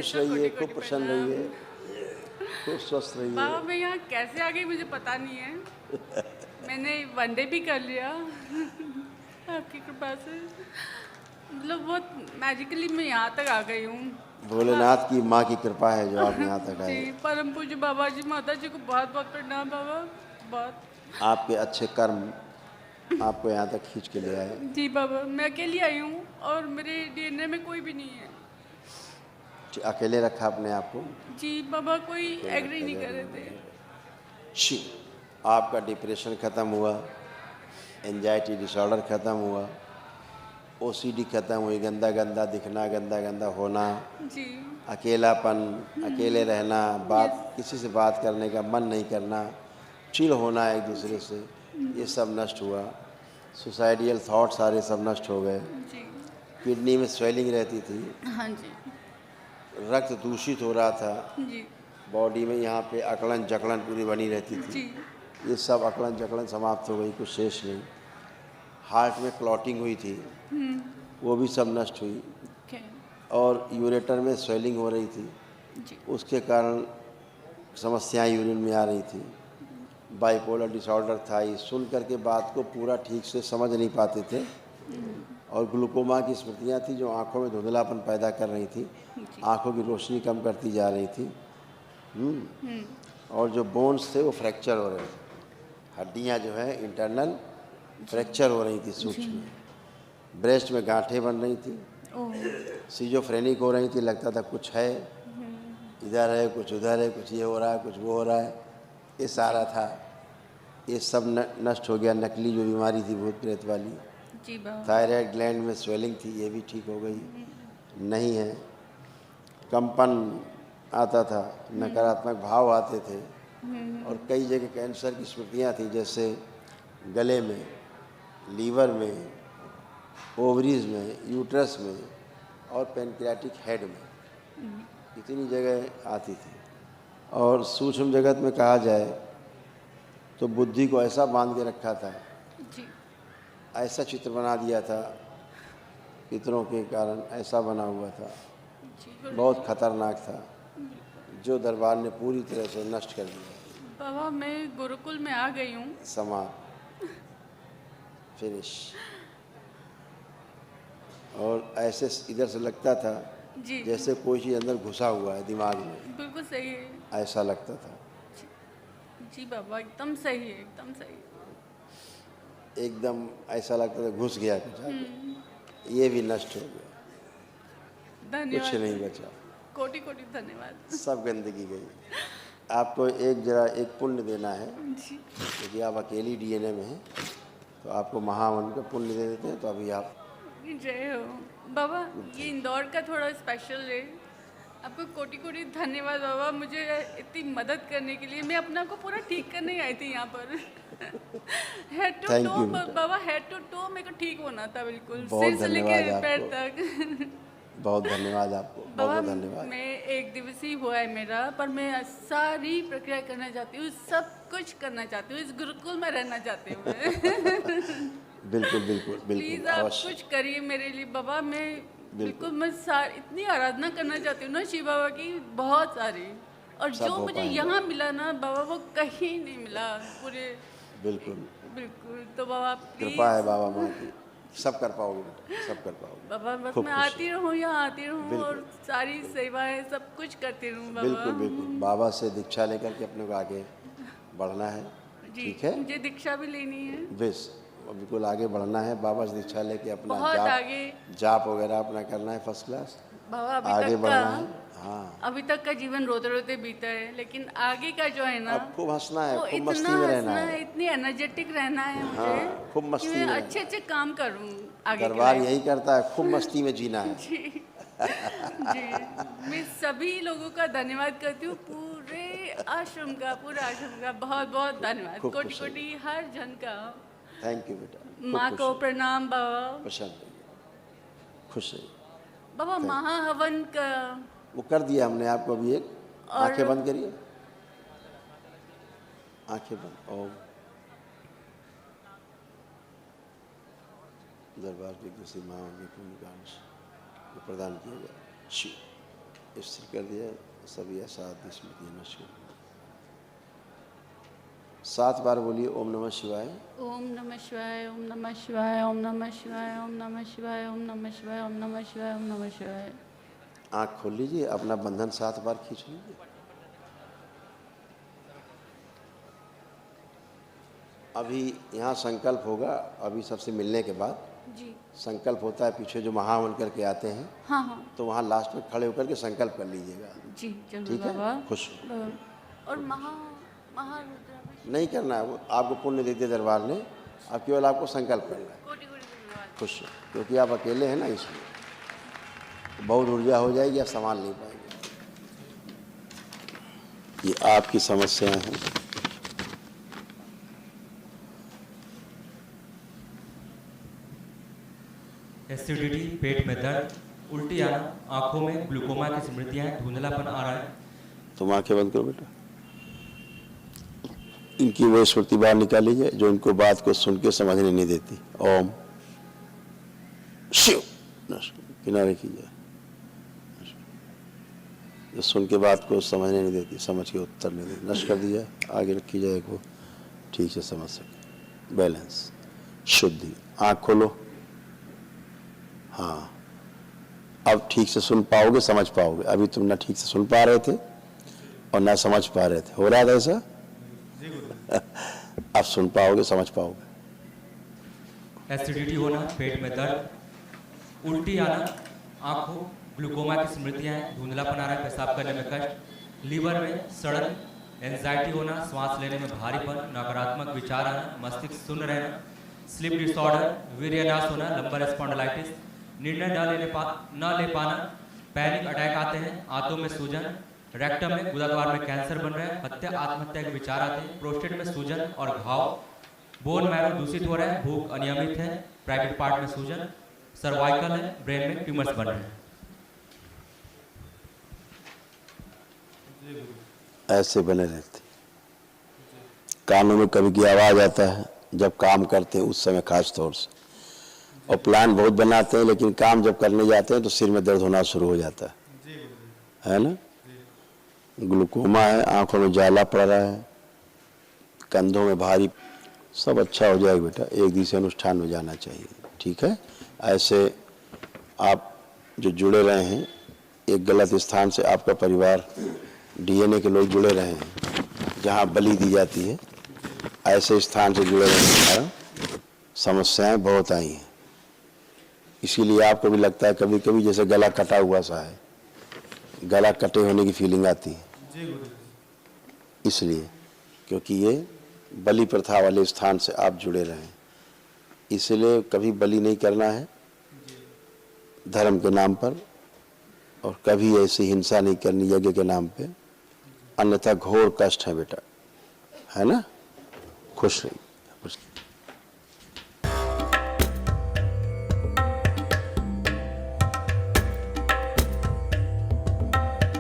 खुश तो रहिए, कोटि खूब कोटि प्रसन्न प्रणाम। रहिए, खूब स्वस्थ रहिए। बाबा मैं यहाँ कैसे आ गई मुझे पता नहीं है। मैंने वनडे भी कर लिया आपकी कृपा से। मतलब बहुत मैजिकली मैं यहाँ तक आ गई हूँ। भोलेनाथ की माँ की कृपा है जो आप यहाँ तक जी आए। परम पूज्य बाबा जी माता जी को बहुत बहुत प्रणाम बाबा। बहुत। आपके अच्छे कर्म आपको यहाँ तक खींच के ले आए। जी बाबा मैं अकेली आई हूँ और मेरे डीएनए में कोई भी नहीं है। अकेले रखा अपने आप को। जी बाबा कोई अकेले एग्री रखा नहीं कर जरूर रहे थे। नहीं। शी आपका डिप्रेशन ख़त्म हुआ, एंजाइटी डिसऑर्डर ख़त्म हुआ, ओसीडी ख़त्म हुई, गंदा गंदा दिखना, गंदा गंदा होना, जी अकेलापन, अकेले रहना, यस बात किसी से बात करने का मन नहीं करना, चिल होना एक दूसरे से, ये सब नष्ट हुआ। सुसाइडियल थॉट सारे सब नष्ट हो गए। जी किडनी में स्वेलिंग रहती थी, हाँ जी रक्त दूषित हो रहा था, जी बॉडी में यहाँ पे अकड़न जकड़न पूरी बनी रहती थी, जी ये सब अकड़न जकड़न समाप्त हो गई, कुछ शेष नहीं। हार्ट में क्लॉटिंग हुई थी, वो भी सब नष्ट हुई। ओके और यूरेटर में स्वेलिंग हो रही थी, जी उसके कारण समस्याएं यूरिन में आ रही थी। बाइपोलर डिसऑर्डर था, ये सुन करके बात को पूरा ठीक से समझ नहीं पाते थे। और ग्लूकोमा की स्मृतियाँ थी जो आंखों में धुंधलापन पैदा कर रही थी, जी आंखों की रोशनी कम करती जा रही थी। और जो बोन्स थे वो फ्रैक्चर हो रहे थे, हड्डियाँ जो है इंटरनल फ्रैक्चर हो रही थी सूक्ष्म। ब्रेस्ट में गांठें बन रही थी, ओह सीजोफ्रेनिक हो रही थी, लगता था कुछ है, इधर है कुछ उधर है, कुछ ये हो रहा है कुछ वो हो रहा है, ये सारा था। ये सब नष्ट हो गया। नकली जो बीमारी थी भूत प्रेत वाली, जी बाबा थायराइड ग्लैंड में स्वेलिंग थी, ये भी ठीक हो गई, नहीं है। कंपन आता था, नकारात्मक भाव आते थे, और कई जगह कैंसर की स्मृतियाँ थी, जैसे गले में, लीवर में, ओवरीज में, यूट्रस में और पेनक्रियाटिक हेड में, इतनी जगह आती थी। और सूक्ष्म जगत में कहा जाए तो बुद्धि को ऐसा बांध के रखा था, जी ऐसा चित्र बना दिया था, पितरों के कारण ऐसा बना हुआ था, जी गुरु बहुत खतरनाक था, जो दरबार ने पूरी तरह से नष्ट कर दिया। बाबा मैं गुरुकुल में आ गई हूँ। समाप्त, फिनिश। और ऐसे इधर से लगता था जी जैसे कोई चीज़ अंदर घुसा हुआ है दिमाग में, बिल्कुल सही है। ऐसा लगता था। जी बाबा एकदम सही है एकदम सही है। एकदम ऐसा लगता था घुस गया कुछ आगे। ये भी नष्ट हो गया, कुछ धन्यवाद नहीं बचा, कोटि कोटि धन्यवाद। सब गंदगी गई। आपको एक पुण्य देना है, जी क्योंकि आप अकेली डीएनए में हैं, तो आपको महावन का पुण्य दे देते हैं। तो अभी आप जय हो बाबा। ये इंदौर का थोड़ा स्पेशल है। आपको कोटि कोटि धन्यवाद बाबा, मुझे इतनी मदद करने के लिए। मैं अपना को पूरा ठीक करने आई थी यहाँ पर head to thank to you बेटा, बाबा, हेड टू टो मेरे को ठीक होना था बिल्कुल, बहुत सिर से लेके धन्यवाद पैर आपको, तक बहुत धन्यवाद आपको, बहुत बाबा बहुत धन्यवाद। मैं एक दिवसीय हुआ है मेरा, पर मैं सारी प्रक्रिया करना चाहती हूँ, सब कुछ करना चाहती हूँ, इस गुरुकुल में रहना चाहती हूँ मैं बिल्कुल बिल्कुल बिल्कुल, प्लीज़ आप अवश्य, कुछ करिए मेरे लिए बाबा। मैं बिल्कुल, बिल्कुल मैं इतनी आराधना करना चाहती हूँ ना शिव बाबा की, बहुत सारी। और सब जो हो मुझे पाएगा, यहाँ मिला ना बाबा, वो कहीं नहीं मिला पूरे। बिल्कुल। बिल्कुल तो बाबा कृपा है प्लीज़ बाबा माँ की, सब कर पाओगे बेटा, सब कर पाओगे। बाबा, बस खूब मैं खुश आती रहो, रहूँ यहाँ आती रहूँ और बिल्कुल सारी बिल्कुल सेवाएं सब कुछ करती रहूँ बाबा। बिल्कुल बिल्कुल। बाबा से दीक्षा लेकर के अपने को आगे बढ़ना है, जी ठीक है। मुझे दीक्षा भी लेनी है, बस बिल्कुल आगे बढ़ना है, बाबा से दीक्षा लेके अपना बहुत जाप आगे। जाप वगैरह अपना करना है फर्स्ट क्लास, बाबा आगे बढ़ना है। हाँ, अभी तक का जीवन रोते रोते बीता है, लेकिन आगे का जो है ना, अब खूब हंसना है, वो खूब इतना मस्ती में रहना हंसना है। है, इतनी एनर्जेटिक रहना है मुझे हाँ, खूब कि मस्ती मैं में अच्छे रहना अच्छे है। काम करूँ आगे की दरबार लाइफ यही करता है, खूब मस्ती में जीना है। जी जी मैं सभी लोगों का धन्यवाद करती हूँ, पूरे आश्रम का बहुत बहुत धन्यवाद, खूब कोटि खुश कोटि रहिए, हर जन का। थैंक यू बेटा, खूब माँ खुश को रहिए, प्रणाम बाबा। प्रसन्न रहिए, खुश रहिए। बाबा थैंक महाहवन का वो कर दिया हमने आपको। अभी एक और आंखें बंद करिए, आंखें बंद। ओम दरबार की दूसरी माँ के पुण्य का अंश वो प्रदान किया गया। शिव स्थिर कर दिया। सभी असाध्य स्मृतियाँ नष्ट कर दी। 7 बार बोलिए ओम नमः शिवाय। ओम नमः शिवाय, ओम नमः शिवाय, ओम नमः शिवाय, ओम नमः शिवाय, ओम नमः शिवाय, ओम नमः शिवाय, ओम नमः शिवाय। आँख खोल लीजिए, अपना बंधन 7 बार खींच लीजिए। अभी यहाँ संकल्प होगा, अभी सबसे मिलने के बाद जी। संकल्प होता है, पीछे जो महावन करके आते हैं, हाँ हाँ तो वहाँ लास्ट में खड़े होकर के संकल्प कर लीजिएगा। जी जरूर ठीक है, बाबा। खुश हो। और महारुद्राभिषेक नहीं करना है, वो आपको पुण्य देते दरबार ने, अब केवल आपको संकल्प करना है। कोटि कोटि धन्यवाद। खुश हो, क्योंकि आप अकेले हैं ना, इसलिए बहुत ऊर्जा हो जाएगी, आप संभाल नहीं पाएंगे। ये आपकी समस्याएं हैं। एसिडिटी, पेट में दर्द, उल्टी आना, आंखों में ग्लूकोमा की स्मृतियां, धुंधलापन आ रहा है। तुम आंखें बंद करो बेटा। इनकी वो स्मृति बाहर निकाल लीजिए जो इनको बात को सुन के समझने नहीं देती। ओम शिव किनारे कीजिए। जो सुन के बात को समझने नहीं देती, समझ के उत्तर नहीं देती, नष्ट कर दिया। आगे रखी जाए को ठीक से समझ सके। बैलेंस, शुद्धि। आँख खोलो। हाँ, अब ठीक से सुन पाओगे, समझ पाओगे। अभी तुम ना ठीक से सुन पा रहे थे और ना समझ पा रहे थे। हो रहा था ऐसा? अब सुन पाओगे, समझ पाओगे। एसिडिटी होना, पेट में दर्द, उल्टी आना, आंखों ग्लूकोमा की स्मृतियां, धुंधलापन आ रहा है, पेशाब करने में कष्ट, लीवर में सड़न, एंजाइटी होना, सांस लेने में भारीपन, नकारात्मक विचार आना, मस्तिष्क शून्य रहना, स्लीप डिसऑर्डर, वीर्यनाश होना, लंबर स्पॉन्डिलाइटिस, निर्णय न ले पाना, पैनिक अटैक आते हैं, आंतों में सूजन, रेक्टम में गुदाद्वार में कैंसर बन रहा है, हत्या आत्महत्या के विचार आते हैं, प्रोस्टेट में सूजन और घाव, बोन मैरो दूषित हो रहा है, भूख अनियमित है, प्राइवेट पार्ट में सूजन, सर्वाइकल है, ब्रेन में ट्यूमर्स बन रहे हैं। ऐसे बने रहते। कानों में कभी की आवाज आता है जब काम करते हैं, उस समय खास तौर से। और प्लान बहुत बनाते हैं, लेकिन काम जब करने जाते हैं तो सिर में दर्द होना शुरू हो जाता है ना। ग्लूकोमा है, आंखों में जाला पड़ रहा है, कंधों में भारी। सब अच्छा हो जाएगा बेटा, एक दिवसीय अनुष्ठान में जाना चाहिए। ठीक है, ऐसे आप जो जुड़े रहे हैं, एक गलत स्थान से आपका परिवार, डीएनए के लोग जुड़े रहे हैं जहाँ बलि दी जाती है, ऐसे स्थान से जुड़े रहने के कारण समस्याएं बहुत आई हैं। इसीलिए आपको भी लगता है कभी कभी जैसे गला कटा हुआ सा है, गला कटे होने की फीलिंग आती है। इसलिए क्योंकि ये बलि प्रथा वाले स्थान से आप जुड़े रहे हैं, इसलिए कभी बलि नहीं करना है धर्म के नाम पर, और कभी ऐसी हिंसा नहीं करनी यज्ञ के नाम पे, अन्यथा घोर कष्ट है बेटा, है ना। खुश रहिए।